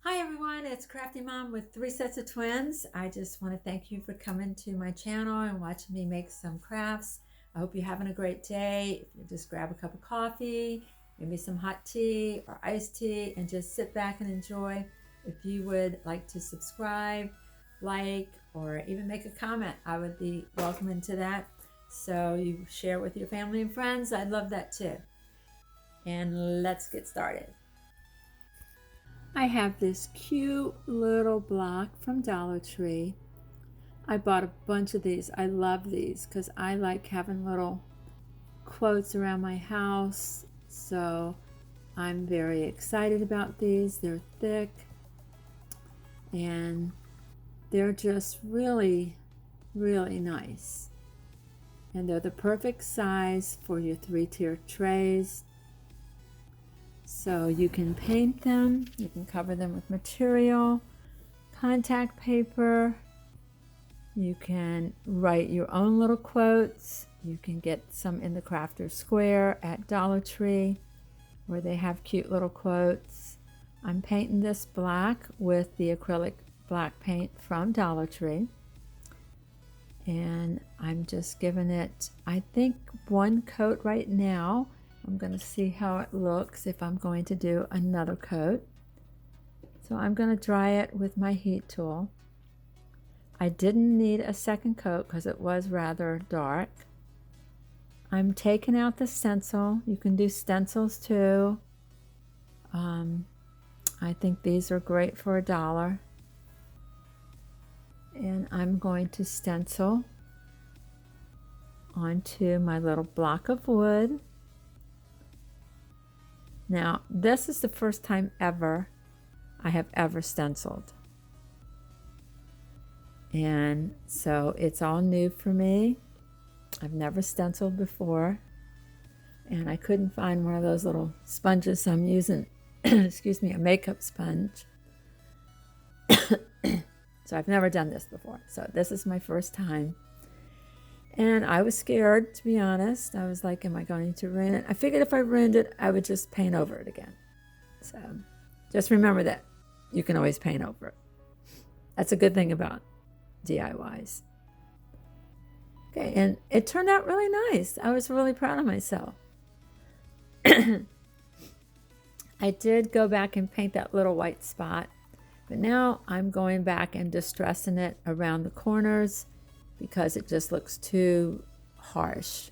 Hi everyone, it's Crafty Mom with 3 Sets of Twins. I just want to thank you for coming to my channel and watching me make some crafts. I hope you're having a great day. If you just grab a cup of coffee, maybe some hot tea or iced tea, and just sit back and enjoy. If you would like to subscribe, like, or even make a comment, I would be welcoming to that. So you share with your family and friends. I'd love that too. And let's get started. I have this cute little block from Dollar Tree. I bought a bunch of these. I love these because I like having little quotes around my house. So I'm very excited about these. They're thick and they're just really, really nice. And they're the perfect size for your 3-tier trays. So you can paint them, you can cover them with material, contact paper, you can write your own little quotes, you can get some in the Crafter Square at Dollar Tree where they have cute little quotes. I'm painting this black with the acrylic black paint from Dollar Tree. And I'm just giving it, I think, one coat right now. I'm going to see how it looks if I'm going to do another coat. So I'm going to dry it with my heat tool. I didn't need a second coat because it was rather dark. I'm taking out the stencil. You can do stencils too. I think these are great for $1. And I'm going to stencil onto my little block of wood. Now, this is the first time ever I have ever stenciled. And so it's all new for me. I've never stenciled before. And I couldn't find one of those little sponges, so I'm using, excuse me, a makeup sponge. So I've never done this before. So this is my first time. And I was scared, to be honest. I was like, am I going to ruin it? I figured if I ruined it, I would just paint over it again. So just remember that you can always paint over it. That's a good thing about DIYs. Okay, and it turned out really nice. I was really proud of myself. I did go back and paint that little white spot, but now I'm going back and distressing it around the corners because it just looks too harsh.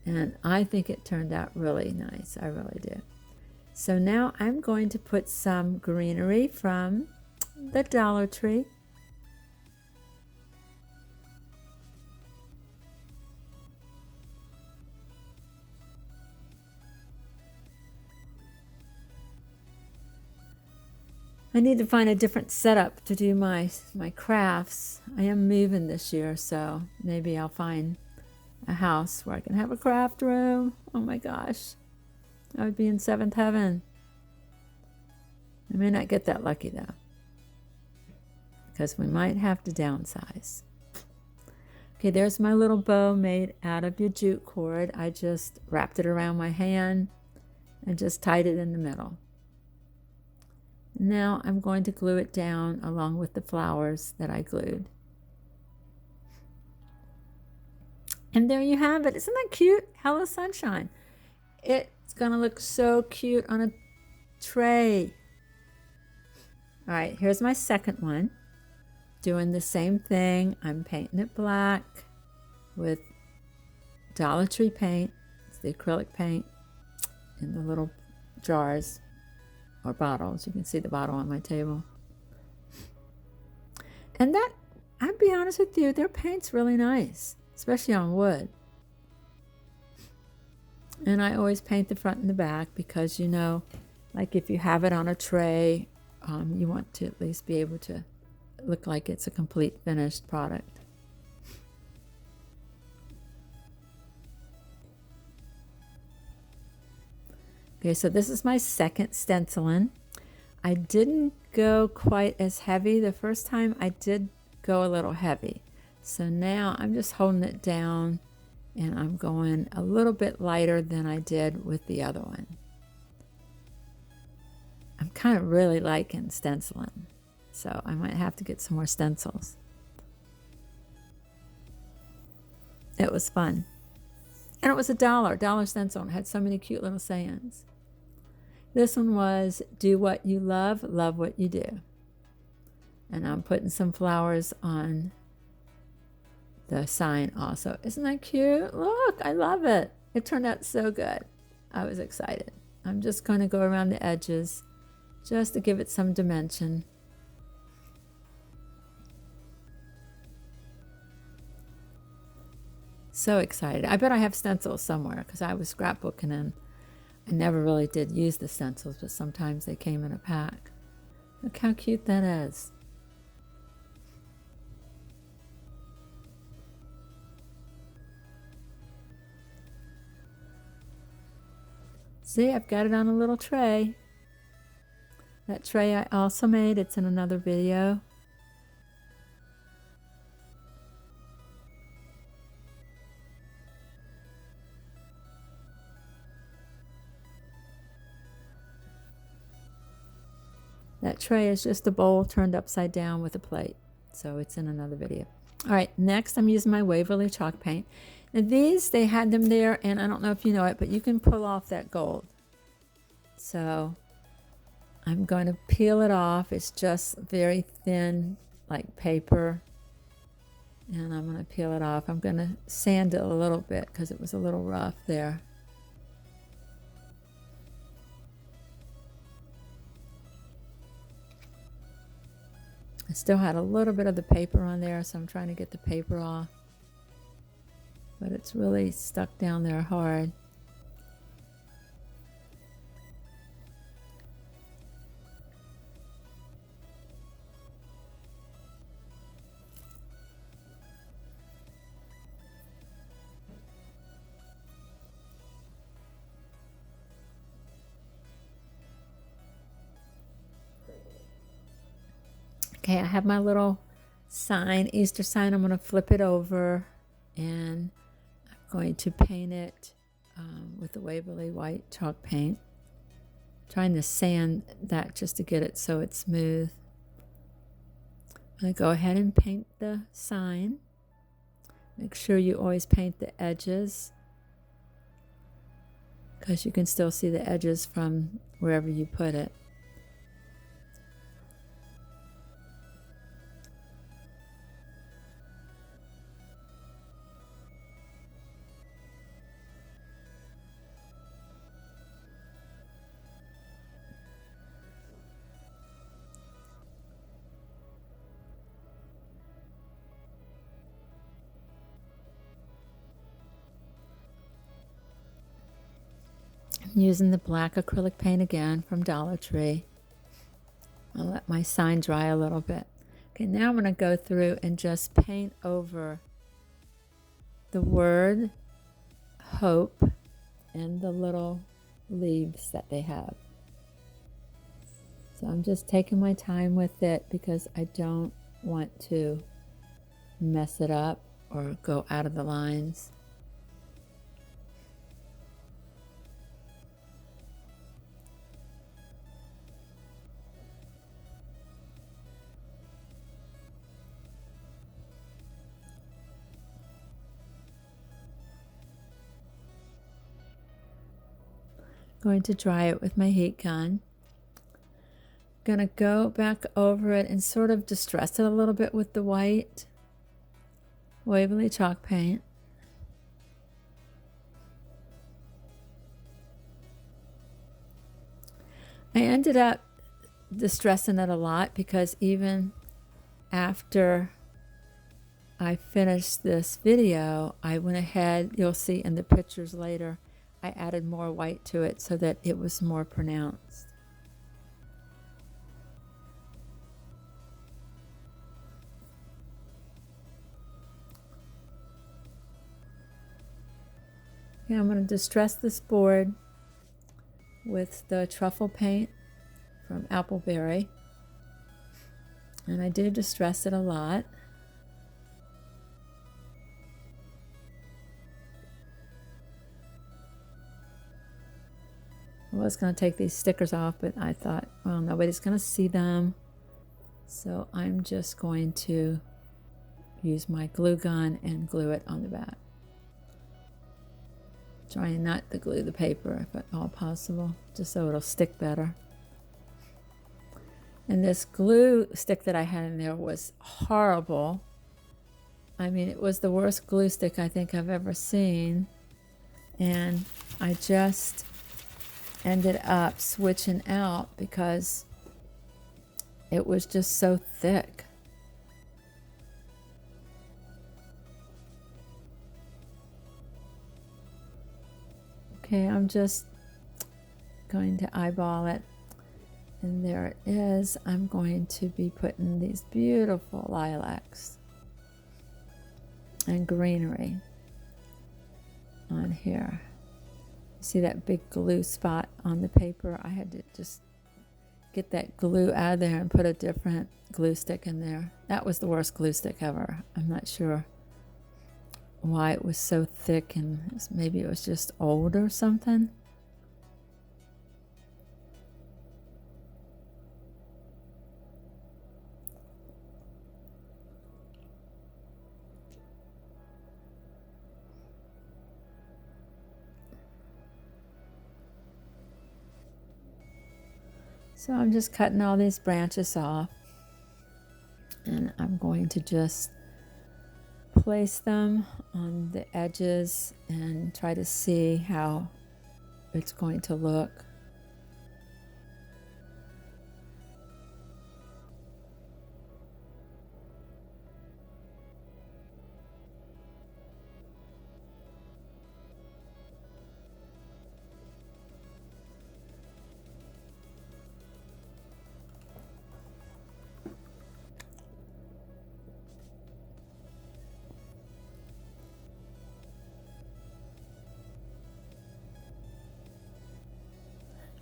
And I think it turned out really nice. I really do. So now I'm going to put some greenery from the Dollar Tree. I need to find a different setup to do my crafts. I am moving this year, so maybe I'll find a house where I can have a craft room. Oh my gosh, I would be in 7th heaven. I may not get that lucky though, because we might have to downsize. Okay, there's my little bow made out of your jute cord. I just wrapped it around my hand and just tied it in the middle. Now I'm going to glue it down along with the flowers that I glued. And there you have it. Isn't that cute? Hello Sunshine. It's going to look so cute on a tray. All right, here's my second one. Doing the same thing. I'm painting it black with Dollar Tree paint. It's the acrylic paint in the little jars or bottles. You can see the bottle on my table. And that, I'll be honest with you, their paint's really nice, especially on wood. And I always paint the front and the back because, you know, like if you have it on a tray, you want to at least be able to look like it's a complete finished product. Okay, so this is my second stenciling. I didn't go quite as heavy. The first time I did go a little heavy. So now I'm just holding it down and I'm going a little bit lighter than I did with the other one. I'm kind of really liking stenciling, so I might have to get some more stencils. It was fun. And it was $1 stencil, and it had so many cute little sayings. This one was, do what you love what you do. And I'm putting some flowers on the sign also. Isn't that cute? Look, I love it. It turned out so good. I was excited. I'm just going to go around the edges just to give it some dimension. So excited. I bet I have stencils somewhere because I was scrapbooking and I never really did use the stencils, but sometimes they came in a pack. Look how cute that is. See, I've got it on a little tray. That tray I also made. It's in another video. That tray is just a bowl turned upside down with a plate. So it's in another video. All right, next I'm using my Waverly chalk paint. And these, they had them there, and I don't know if you know it, but you can pull off that gold. So I'm going to peel it off. It's just very thin, like paper. And I'm going to peel it off. I'm going to sand it a little bit because it was a little rough there. I still had a little bit of the paper on there, so I'm trying to get the paper off. But it's really stuck down there hard. Okay, I have my little sign, Easter sign. I'm going to flip it over and I'm going to paint it with the Waverly white chalk paint. Trying to sand that just to get it so it's smooth. I'm going to go ahead and paint the sign. Make sure you always paint the edges because you can still see the edges from wherever you put it. I'm using the black acrylic paint again from Dollar Tree. I'll let my sign dry a little bit. Okay, now I'm going to go through and just paint over the word hope and the little leaves that they have. So I'm just taking my time with it because I don't want to mess it up or go out of the lines. Going to dry it with my heat gun. Going to go back over it and sort of distress it a little bit with the white Waverly chalk paint. I ended up distressing it a lot because even after I finished this video, I went ahead, you'll see in the pictures later, I added more white to it so that it was more pronounced. Okay, I'm going to distress this board with the truffle paint from Appleberry. And I do distress it a lot. I was going to take these stickers off, but I thought, well, nobody's going to see them. So I'm just going to use my glue gun and glue it on the back. Trying not to glue the paper if at all possible, just so it'll stick better. And this glue stick that I had in there was horrible. I mean, it was the worst glue stick I think I've ever seen. And I just ended up switching out because it was just so thick. Okay, I'm just going to eyeball it. And there it is. I'm going to be putting these beautiful lilacs and greenery on here. See that big glue spot on the paper? I had to just get that glue out of there and put a different glue stick in there. That was the worst glue stick ever. I'm not sure why it was so thick, and maybe it was just old or something. So I'm just cutting all these branches off, and I'm going to just place them on the edges and try to see how it's going to look.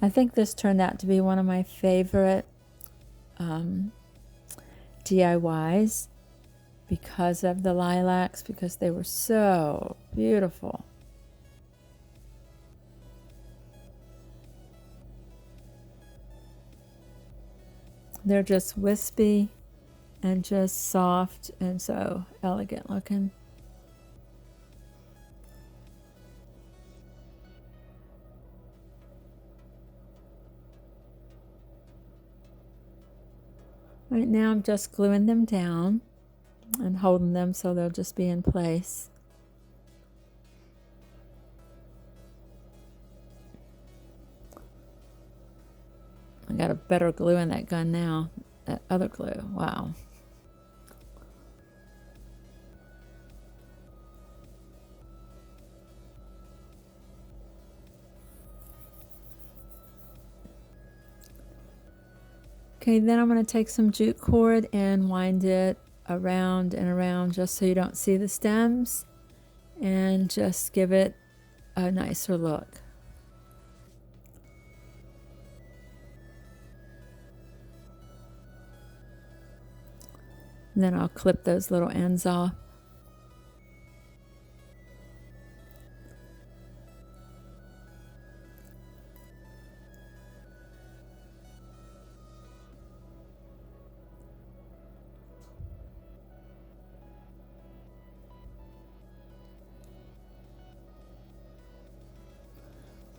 I think this turned out to be one of my favorite DIYs because of the lilacs, because they were so beautiful. They're just wispy and just soft and so elegant looking. Right now I'm just gluing them down and holding them so they'll just be in place. I got a better glue in that gun now. That other glue, wow. Okay, then I'm going to take some jute cord and wind it around and around just so you don't see the stems, and just give it a nicer look. And then I'll clip those little ends off.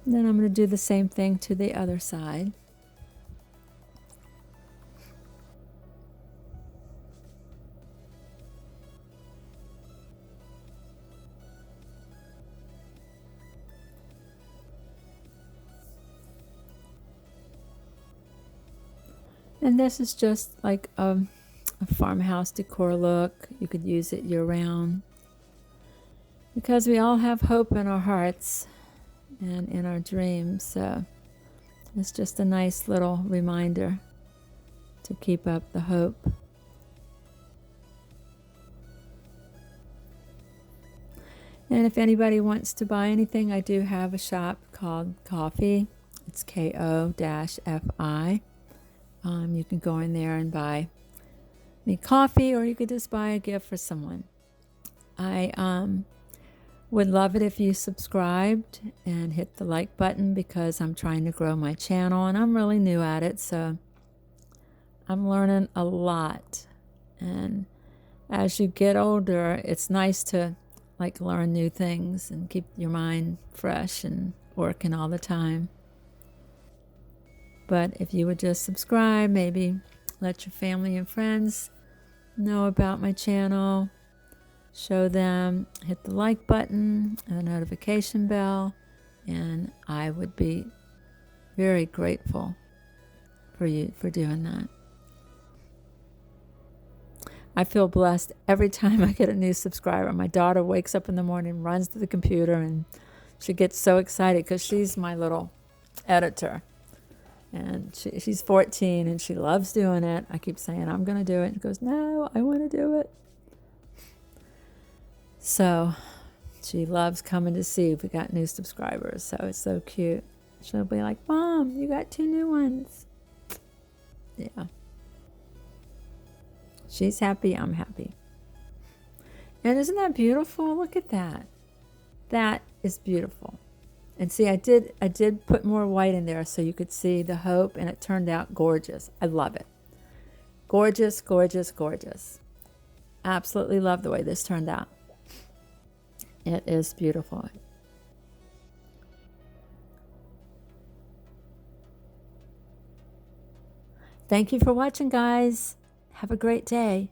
Then I'm going to do the same thing to the other side. And this is just like a farmhouse decor look. You could use it year-round, because we all have hope in our hearts and in our dreams. So it's just a nice little reminder to keep up the hope. And if anybody wants to buy anything, I do have a shop called Ko-fi. It's Ko-fi. You can go in there and buy me coffee, or you could just buy a gift for someone. I Would love it if you subscribed and hit the like button, because I'm trying to grow my channel and I'm really new at it, so I'm learning a lot. And as you get older, it's nice to like learn new things and keep your mind fresh and working all the time. But if you would just subscribe, maybe let your family and friends know about my channel, show them, hit the like button and the notification bell, and I would be very grateful for you for doing that. I feel blessed every time I get a new subscriber. My daughter wakes up in the morning, runs to the computer, and she gets so excited because she's my little editor. And she's 14 and she loves doing it. I keep saying, I'm going to do it. And she goes, no, I want to do it. So she loves coming to see if we got new subscribers. So it's so cute. She'll be like, Mom, you got 2 new ones. Yeah. She's happy, I'm happy. And isn't that beautiful? Look at that. That is beautiful. And see, I did put more white in there so you could see the hope, and it turned out gorgeous. I love it. Gorgeous, gorgeous, gorgeous. Absolutely love the way this turned out. It is beautiful. Thank you for watching, guys. Have a great day.